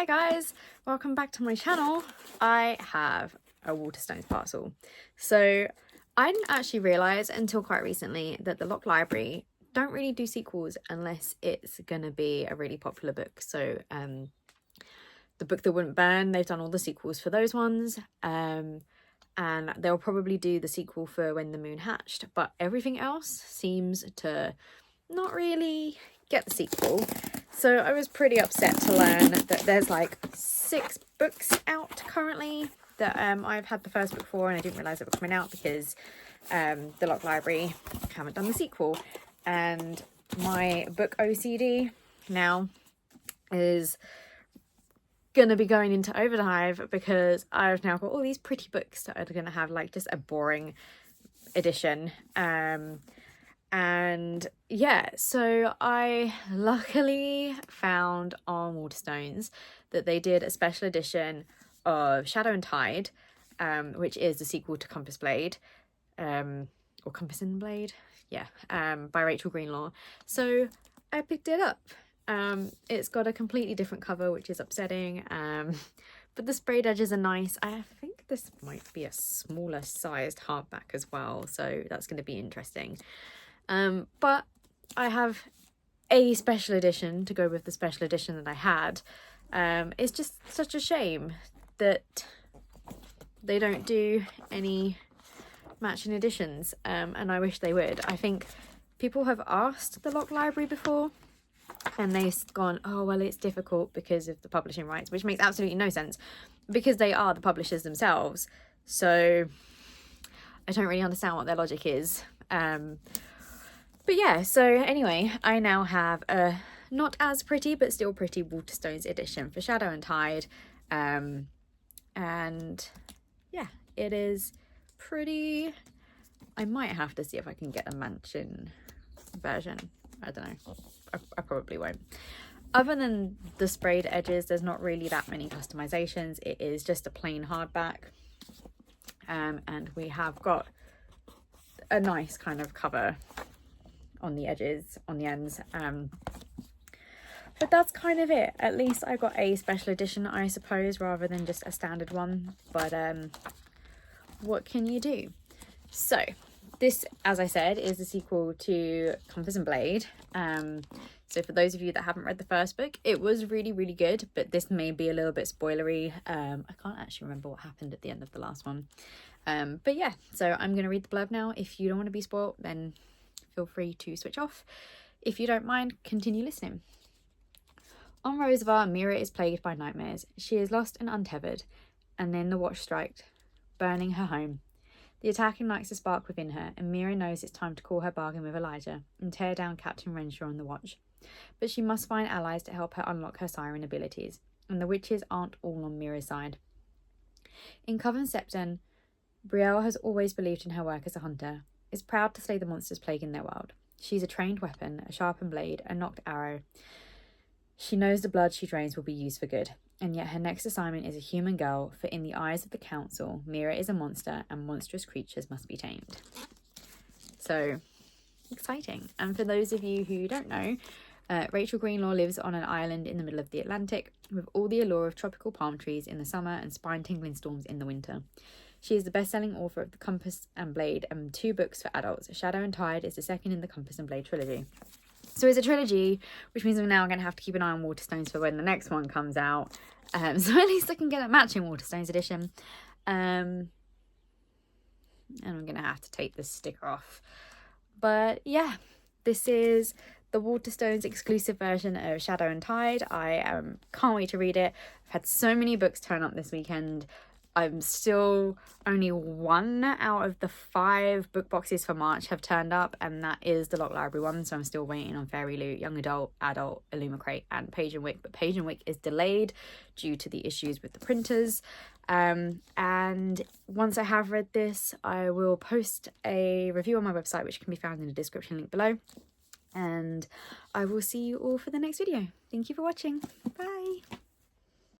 Hi guys, welcome back to my channel. I have a Waterstones parcel. So I didn't actually realise until quite recently that the Lock Library don't really do sequels unless it's gonna be a really popular book. So The Book That Wouldn't Burn, they've done all the sequels for those ones, and they'll probably do the sequel for When the Moon Hatched, but everything else seems to not really get the sequel. So I was pretty upset to learn that there's like 6 books out currently that I've had the first book for, and I didn't realise they were coming out because the Lock Library haven't done the sequel. And my book OCD now is gonna be going into overdrive because I've now got all these pretty books that are gonna have like just a boring edition. And yeah, so I luckily found on Waterstones that they did a special edition of Shadow and Tide, which is the sequel to Compass Blade, or Compass and Blade, yeah, by Rachel Greenlaw. So I picked it up. It's got a completely different cover, which is upsetting, but the sprayed edges are nice. I think this might be a smaller sized hardback as well, so that's going to be interesting. But I have a special edition to go with the special edition that I had. It's just such a shame that they don't do any matching editions, and I wish they would. I think people have asked the Lock Library before and they've gone, oh well, it's difficult because of the publishing rights, which makes absolutely no sense because they are the publishers themselves. So I don't really understand what their logic is. But yeah, so anyway, I now have a not as pretty but still pretty Waterstones edition for Shadow and Tide, and yeah, it is pretty. I might have to see if I can get a mansion version. I don't know, I probably won't. Other than the sprayed edges, there's not really that many customizations. It is just a plain hardback, and we have got a nice kind of cover on the edges, on the ends, but that's kind of it. At least I got a special edition, I suppose, rather than just a standard one, but what can you do? So this, as I said, is the sequel to Compass and Blade. So for those of you that haven't read the first book, it was really good, but this may be a little bit spoilery. I can't actually remember what happened at the end of the last one, but yeah, so I'm going to read the blurb now. If you don't want to be spoiled, then feel free to switch off. If you don't mind, continue listening. On Roosevelt, Mira is plagued by nightmares. She is lost and untethered, and then the watch strikes, burning her home. The attack ignites a spark within her, and Mira knows it's time to call her bargain with Elijah and tear down Captain Renshaw on the watch. But she must find allies to help her unlock her siren abilities, and the witches aren't all on Mira's side. In Coven Septon, Brielle has always believed in her work as a hunter, is proud to slay the monsters plaguing their world. She's a trained weapon, a sharpened blade, a nocked arrow. She knows the blood she drains will be used for good, and yet her next assignment is a human girl, for in the eyes of the council, Mira is a monster and monstrous creatures must be tamed. So, exciting. And for those of you who don't know, Rachel Greenlaw lives on an island in the middle of the Atlantic, with all the allure of tropical palm trees in the summer and spine-tingling storms in the winter. She is the best-selling author of the Compass and Blade and 2 books for adults. Shadow and Tide is the second in the Compass and Blade trilogy. So it's a trilogy, which means I'm now going to have to keep an eye on Waterstones for when the next one comes out. So at least I can get a matching Waterstones edition. And I'm going to have to take this sticker off. But yeah, this is the Waterstones exclusive version of Shadow and Tide. I can't wait to read it. I've had so many books turn up this weekend. I'm still only 1 out of the 5 book boxes for March have turned up, and that is the Lock Library one. So I'm still waiting on Fairy Loot, Young Adult, Illumicrate, and Page and Wick. But Page and Wick is delayed due to the issues with the printers. And once I have read this, I will post a review on my website, which can be found in the description link below. And I will see you all for the next video. Thank you for watching. Bye.